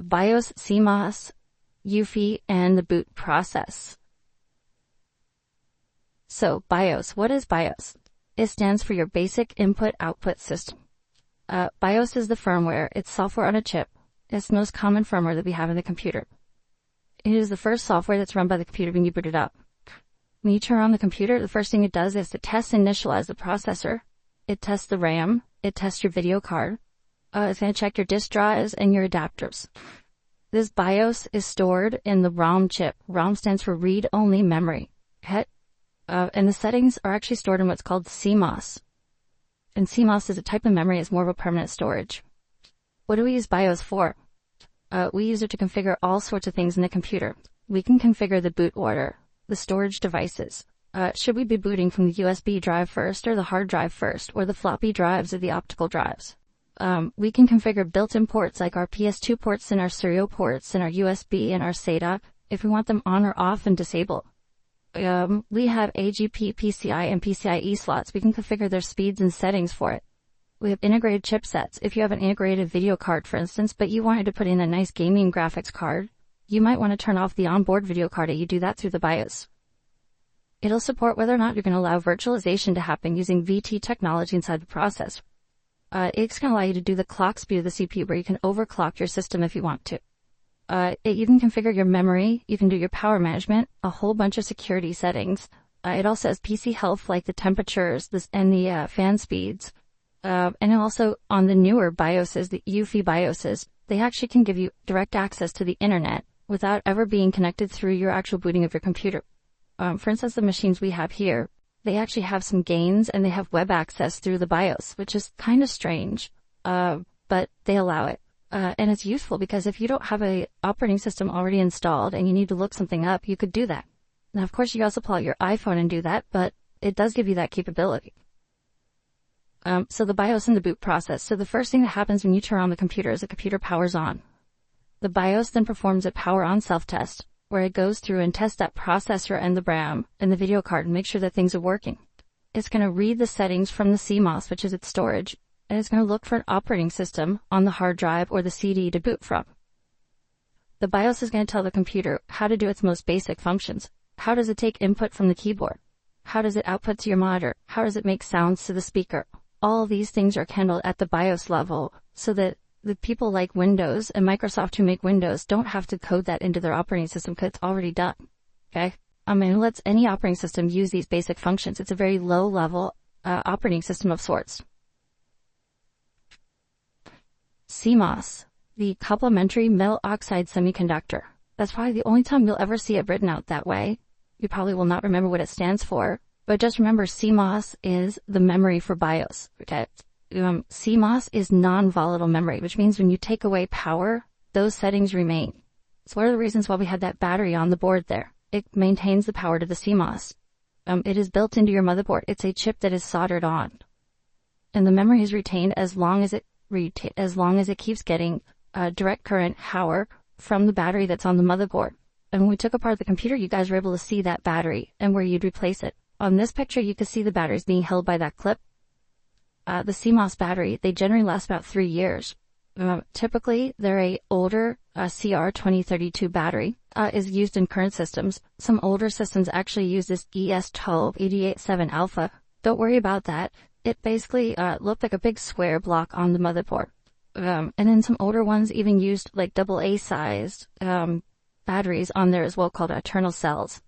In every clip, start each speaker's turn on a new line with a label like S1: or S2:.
S1: BIOS, CMOS, UEFI, and the boot process. So BIOS, what is BIOS? It stands for your basic input-output system. BIOS is the firmware. It's software on a chip. It's the most common firmware that we have in the computer. It is the first software that's run by the computer when you boot it up. When you turn on the computer, the first thing it does is to test and initialize the processor. It tests the RAM. It tests your video card. It's going to check your disk drives and your adapters. This BIOS is stored in the ROM chip. ROM stands for read-only memory. Okay? And the settings are actually stored in what's called CMOS. And CMOS is a type of memory. It's more of a permanent storage. What do we use BIOS for? We use it to configure all sorts of things in the computer. We can configure the boot order, the storage devices. Should we be booting from the USB drive first, or the hard drive first, or the floppy drives, or the optical drives? We can configure built-in ports like our PS2 ports and our serial ports and our USB and our SATA if we want them on or off and disable. We have AGP, PCI, and PCIe slots. We can configure their speeds and settings for it. We have integrated chipsets. If you have an integrated video card, for instance, but you wanted to put in a nice gaming graphics card, you might want to turn off the onboard video card. You do that through the BIOS. It'll support whether or not you're going to allow virtualization to happen using VT technology inside the processor. It's going to allow you to do the clock speed of the CPU, where you can overclock your system if you want to. You can configure your memory, you can do your power management, a whole bunch of security settings. It also has PC health, like the temperatures and the fan speeds. And also on the newer BIOSes, the UEFI BIOSes, they actually can give you direct access to the internet without ever being connected through your actual booting of your computer. For instance, the machines we have here, they actually have some gains and they have web access through the BIOS, which is kind of strange, but they allow it. And it's useful because if you don't have a operating system already installed and you need to look something up, you could do that. Now, of course, you can also pull out your iPhone and do that, but it does give you that capability. So the BIOS and the boot process. So the first thing that happens when you turn on the computer is the computer powers on. The BIOS then performs a power on self-test, where it goes through and tests that processor and the RAM and the video card and make sure that things are working. It's going to read the settings from the CMOS, which is its storage, and it's going to look for an operating system on the hard drive or the CD to boot from. The BIOS is going to tell the computer how to do its most basic functions. How does it take input from the keyboard? How does it output to your monitor? How does it make sounds to the speaker? All these things are handled at the BIOS level so that the people like Windows and Microsoft who make Windows don't have to code that into their operating system because it's already done. Okay? It lets any operating system use these basic functions. It's a very low-level operating system of sorts. CMOS, the complementary metal oxide semiconductor. That's probably the only time you'll ever see it written out that way. You probably will not remember what it stands for, but just remember CMOS is the memory for BIOS. Okay? CMOS is non-volatile memory, which means when you take away power, those settings remain. It's one of the reasons why we had that battery on the board there. It maintains the power to the CMOS. It is built into your motherboard. It's a chip that is soldered on. And the memory is retained as long as it keeps getting direct current power from the battery that's on the motherboard. And when we took apart the computer, you guys were able to see that battery and where you'd replace it. On this picture, you can see the batteries being held by that clip. The CMOS battery, they generally last about 3 years. Typically, they're a older CR2032 battery is used in current systems. Some older systems actually use this ES12887 alpha. Don't worry about that. It basically looked like a big square block on the motherboard. And then some older ones even used like AA sized batteries on there as well, called eternal cells.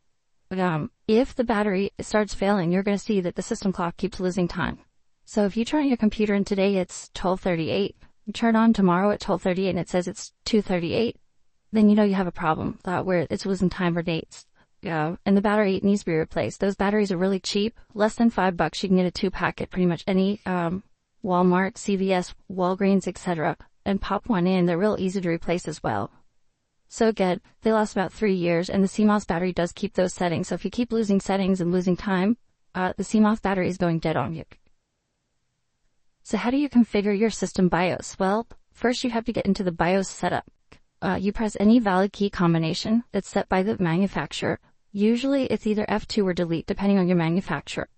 S1: If the battery starts failing, you're going to see that the system clock keeps losing time. So if you turn on your computer and today it's 12:38, you turn on tomorrow at 12:38 and it says it's 2:38, then you know you have a problem where it's losing time or dates. And the battery needs to be replaced. Those batteries are really cheap, less than $5. You can get a 2-pack at pretty much any Walmart, CVS, Walgreens, etc. And pop one in. They're real easy to replace as well. So again, they last about 3 years, and the CMOS battery does keep those settings. So if you keep losing settings and losing time, the CMOS battery is going dead on you. So how do you configure your system BIOS? Well, first you have to get into the BIOS setup. You press any valid key combination that's set by the manufacturer. Usually it's either F2 or delete, depending on your manufacturer.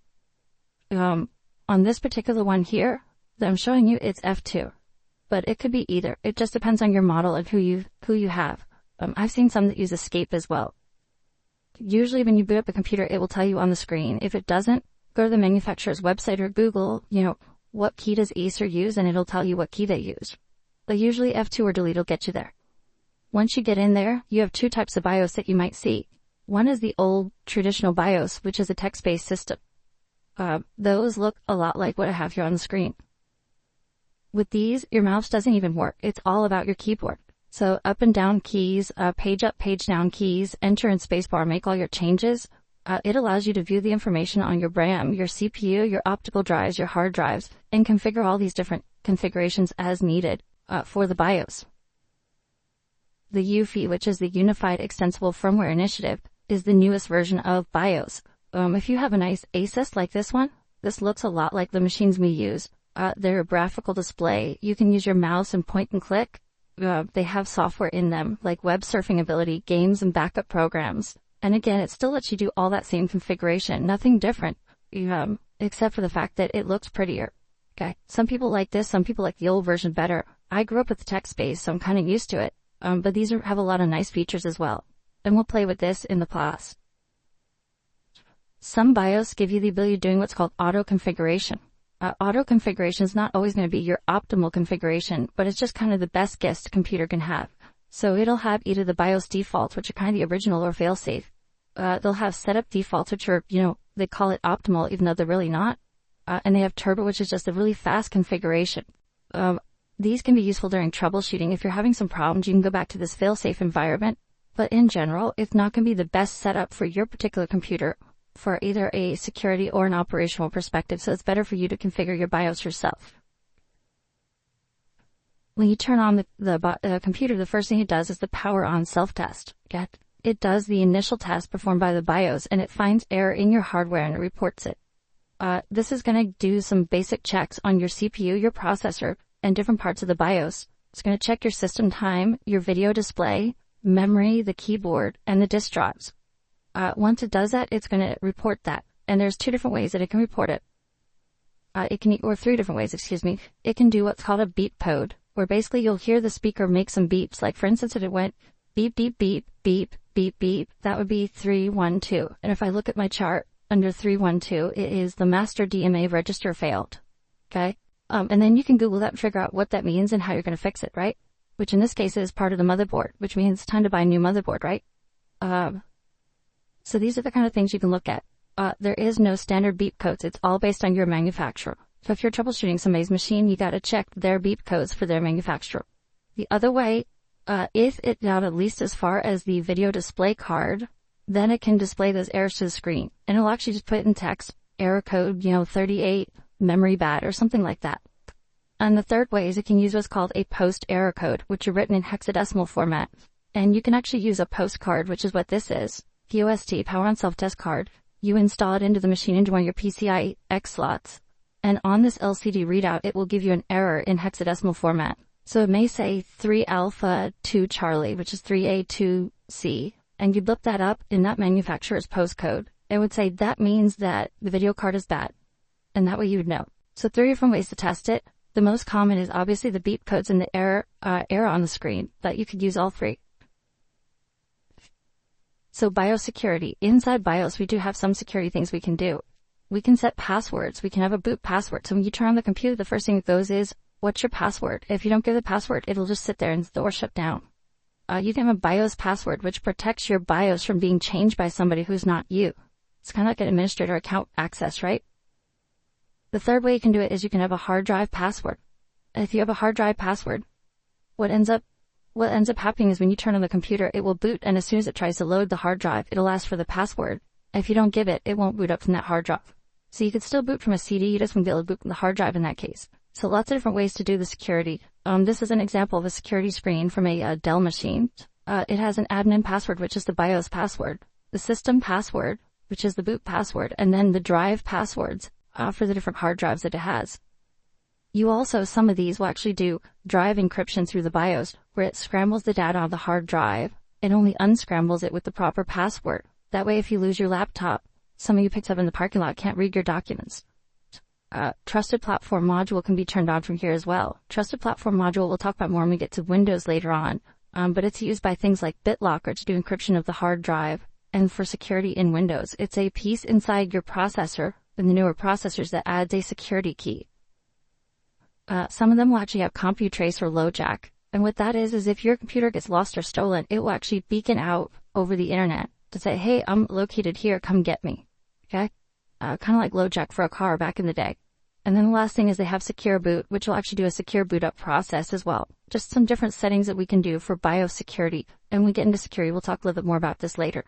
S1: On this particular one here that I'm showing you, it's F2. but it could be either. It just depends on your model and who you have. I've seen some that use escape as well. Usually when you boot up a computer, it will tell you on the screen. If it doesn't, go to the manufacturer's website or Google, what key does Acer use, and it'll tell you what key they used. But usually F2 or delete will get you there. Once you get in there, you have two types of BIOS that you might see. One is the old traditional BIOS, which is a text-based system. Those look a lot like what I have here on the screen. With these, your mouse doesn't even work. It's all about your keyboard. So up and down keys, page up, page down keys, enter and spacebar, make all your changes. It allows you to view the information on your RAM, your CPU, your optical drives, your hard drives, and configure all these different configurations as needed for the BIOS. The UEFI, which is the Unified Extensible Firmware Initiative, is the newest version of BIOS. If you have a nice Asus like this one, this looks a lot like the machines we use. They're a graphical display. You can use your mouse and point and click. They have software in them, like web surfing ability, games, and backup programs. And again, it still lets you do all that same configuration, nothing different, except for the fact that it looks prettier. Okay, some people like this, some people like the old version better. I grew up with the text-based, so I'm kind of used to it. But these have a lot of nice features as well. And we'll play with this in the class. Some BIOS give you the ability of doing what's called auto configuration. Auto configuration is not always going to be your optimal configuration, but it's just kind of the best guess the computer can have. So it'll have either the BIOS defaults, which are kind of the original, or failsafe. They'll have setup defaults, which are, they call it optimal, even though they're really not. And they have turbo, which is just a really fast configuration. These can be useful during troubleshooting. If you're having some problems, you can go back to this failsafe environment. But in general, it's not going to be the best setup for your particular computer for either a security or an operational perspective, so it's better for you to configure your BIOS yourself. When you turn on the computer, the first thing it does is the power on self-test. It does the initial test performed by the BIOS, and it finds error in your hardware and it reports it. This is going to do some basic checks on your CPU, your processor, and different parts of the BIOS. It's going to check your system time, your video display, memory, the keyboard, and the disk drives. Once it does that, it's going to report that. And there's two different ways that it can report it. Or three different ways, excuse me. It can do what's called a beep code, where basically you'll hear the speaker make some beeps. Like for instance, if it went beep, beep, beep, beep, beep, beep, that would be 312. And if I look at my chart under 312, it is the master DMA register failed. Okay? And then you can Google that and figure out what that means and how you're going to fix it, right? Which in this case is part of the motherboard, which means it's time to buy a new motherboard, right? So these are the kind of things you can look at. There is no standard beep codes. It's all based on your manufacturer. So if you're troubleshooting somebody's machine, you got to check their beep codes for their manufacturer. The other way, if it got at least as far as the video display card, then it can display those errors to the screen. And it'll actually just put it in text, error code, 38, memory bad, or something like that. And the third way is it can use what's called a post error code, which are written in hexadecimal format. And you can actually use a post card, which is what this is. POST, Power on Self-Test card. You install it into the machine into one of your PCI X slots. And on this LCD readout, it will give you an error in hexadecimal format. So it may say 3 alpha 2 Charlie, which is 3A2C. And you'd look that up in that manufacturer's postcode. It would say that means that the video card is bad. And that way you would know. So 3 different ways to test it. The most common is obviously the beep codes and the error on the screen, but you could use all three. So BIOS security. Inside BIOS, we do have some security things we can do. We can set passwords. We can have a boot password. So when you turn on the computer, the first thing that goes is, what's your password? If you don't give the password, it'll just sit there and the door shut down. You can have a BIOS password, which protects your BIOS from being changed by somebody who's not you. It's kind of like an administrator account access, right? The third way you can do it is you can have a hard drive password. If you have a hard drive password, what ends up happening is when you turn on the computer, it will boot, and as soon as it tries to load the hard drive, it'll ask for the password. If you don't give it, it won't boot up from that hard drive. So you could still boot from a CD, you just won't be able to boot from the hard drive in that case. So lots of different ways to do the security. This is an example of a security screen from a Dell machine. It has an admin password, which is the BIOS password, the system password, which is the boot password, and then the drive passwords for the different hard drives that it has. Some of these will actually do drive encryption through the BIOS, where it scrambles the data on the hard drive and only unscrambles it with the proper password. That way, if you lose your laptop, some of you picked up in the parking lot can't read your documents. Trusted Platform Module can be turned on from here as well. Trusted Platform Module we'll talk about more when we get to Windows later on, but it's used by things like BitLocker to do encryption of the hard drive and for security in Windows. It's a piece inside your processor, in the newer processors, that adds a security key. Some of them will actually have CompuTrace or LoJack, and what that is if your computer gets lost or stolen, it will actually beacon out over the internet to say, hey, I'm located here, come get me. Okay? Kind of like LoJack for a car back in the day. And then the last thing is they have Secure Boot, which will actually do a secure boot up process as well. Just some different settings that we can do for BIOS security. And when we get into security, we'll talk a little bit more about this later.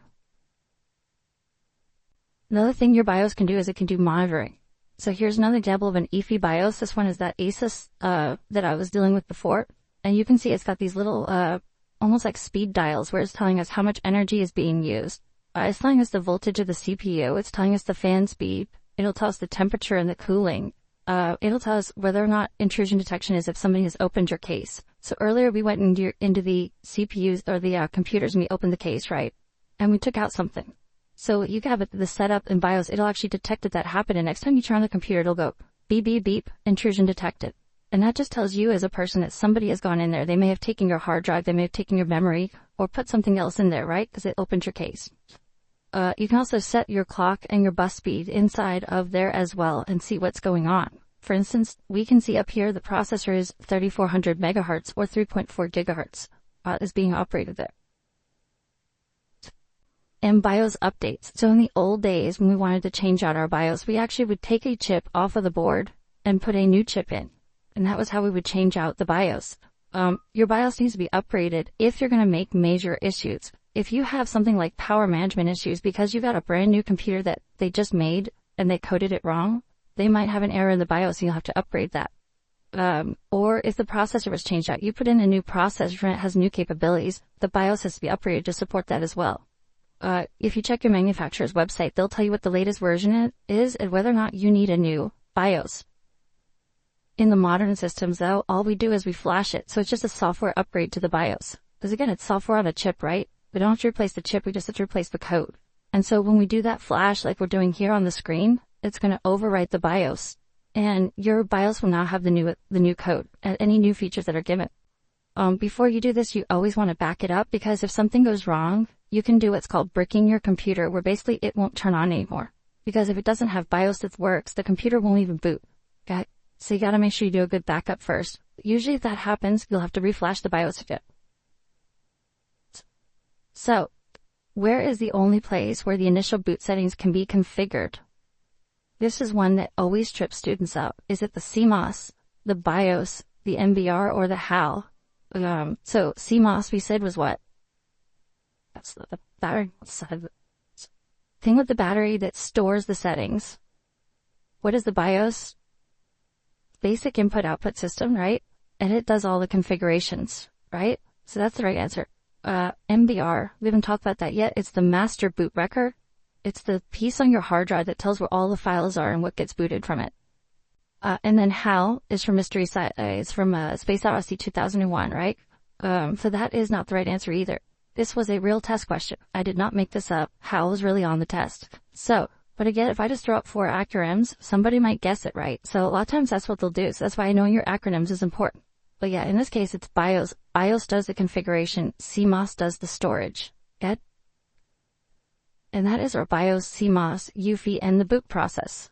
S1: Another thing your BIOS can do is it can do monitoring. So here's another example of an UEFI BIOS. This one is that ASUS that I was dealing with before. And you can see it's got these little, almost like speed dials where it's telling us how much energy is being used. It's telling us the voltage of the CPU. It's telling us the fan speed. It'll tell us the temperature and the cooling. It'll tell us whether or not intrusion detection is if somebody has opened your case. So earlier we went into the CPUs or the computers and we opened the case, right? And we took out something. So you have it, the setup in BIOS, it'll actually detect that happened. And next time you turn on the computer, it'll go beep, beep, beep, intrusion detected. And that just tells you as a person that somebody has gone in there. They may have taken your hard drive, they may have taken your memory, or put something else in there, right? Because it opened your case. You can also set your clock and your bus speed inside of there as well and see what's going on. For instance, we can see up here the processor is 3400 megahertz or 3.4 gigahertz is being operated there. And BIOS updates. So in the old days when we wanted to change out our BIOS, we actually would take a chip off of the board and put a new chip in. And that was how we would change out the BIOS. Your BIOS needs to be upgraded if you're going to make major issues. If you have something like power management issues because you got a brand new computer that they just made and they coded it wrong, they might have an error in the BIOS and you'll have to upgrade that. Or if the processor was changed out, you put in a new processor and it has new capabilities, the BIOS has to be upgraded to support that as well. If you check your manufacturer's website, they'll tell you what the latest version is and whether or not you need a new BIOS. In the modern systems, though, all we do is we flash it. So it's just a software upgrade to the BIOS. Because again, it's software on a chip, right? We don't have to replace the chip, we just have to replace the code. And so when we do that flash, like we're doing here on the screen, it's going to overwrite the BIOS. And your BIOS will now have the new code and any new features that are given. Before you do this, you always want to back it up because if something goes wrong, you can do what's called bricking your computer, where basically it won't turn on anymore. Because if it doesn't have BIOS that works, the computer won't even boot. Okay? So you got to make sure you do a good backup first. Usually if that happens, you'll have to reflash the BIOS again. So, where is the only place where the initial boot settings can be configured? This is one that always trips students up. Is it the CMOS, the BIOS, the MBR, or the HAL? So CMOS we said was what? That's the battery. Thing with the battery that stores the settings. What is the BIOS? Basic input-output system, right? And it does all the configurations, right? So that's the right answer. MBR, we haven't talked about that yet. It's the master boot record. It's the piece on your hard drive that tells where all the files are and what gets booted from it. And then HAL is from it's from Space Odyssey 2001, right? So that is not the right answer either. This was a real test question. I did not make this up. HAL was really on the test. So, but again, if I just throw up 4 acronyms, somebody might guess it right. So a lot of times that's what they'll do. So that's why knowing your acronyms is important. But yeah, in this case, it's BIOS. BIOS does the configuration. CMOS does the storage. Get? And that is our BIOS, CMOS, UEFI, and the boot process.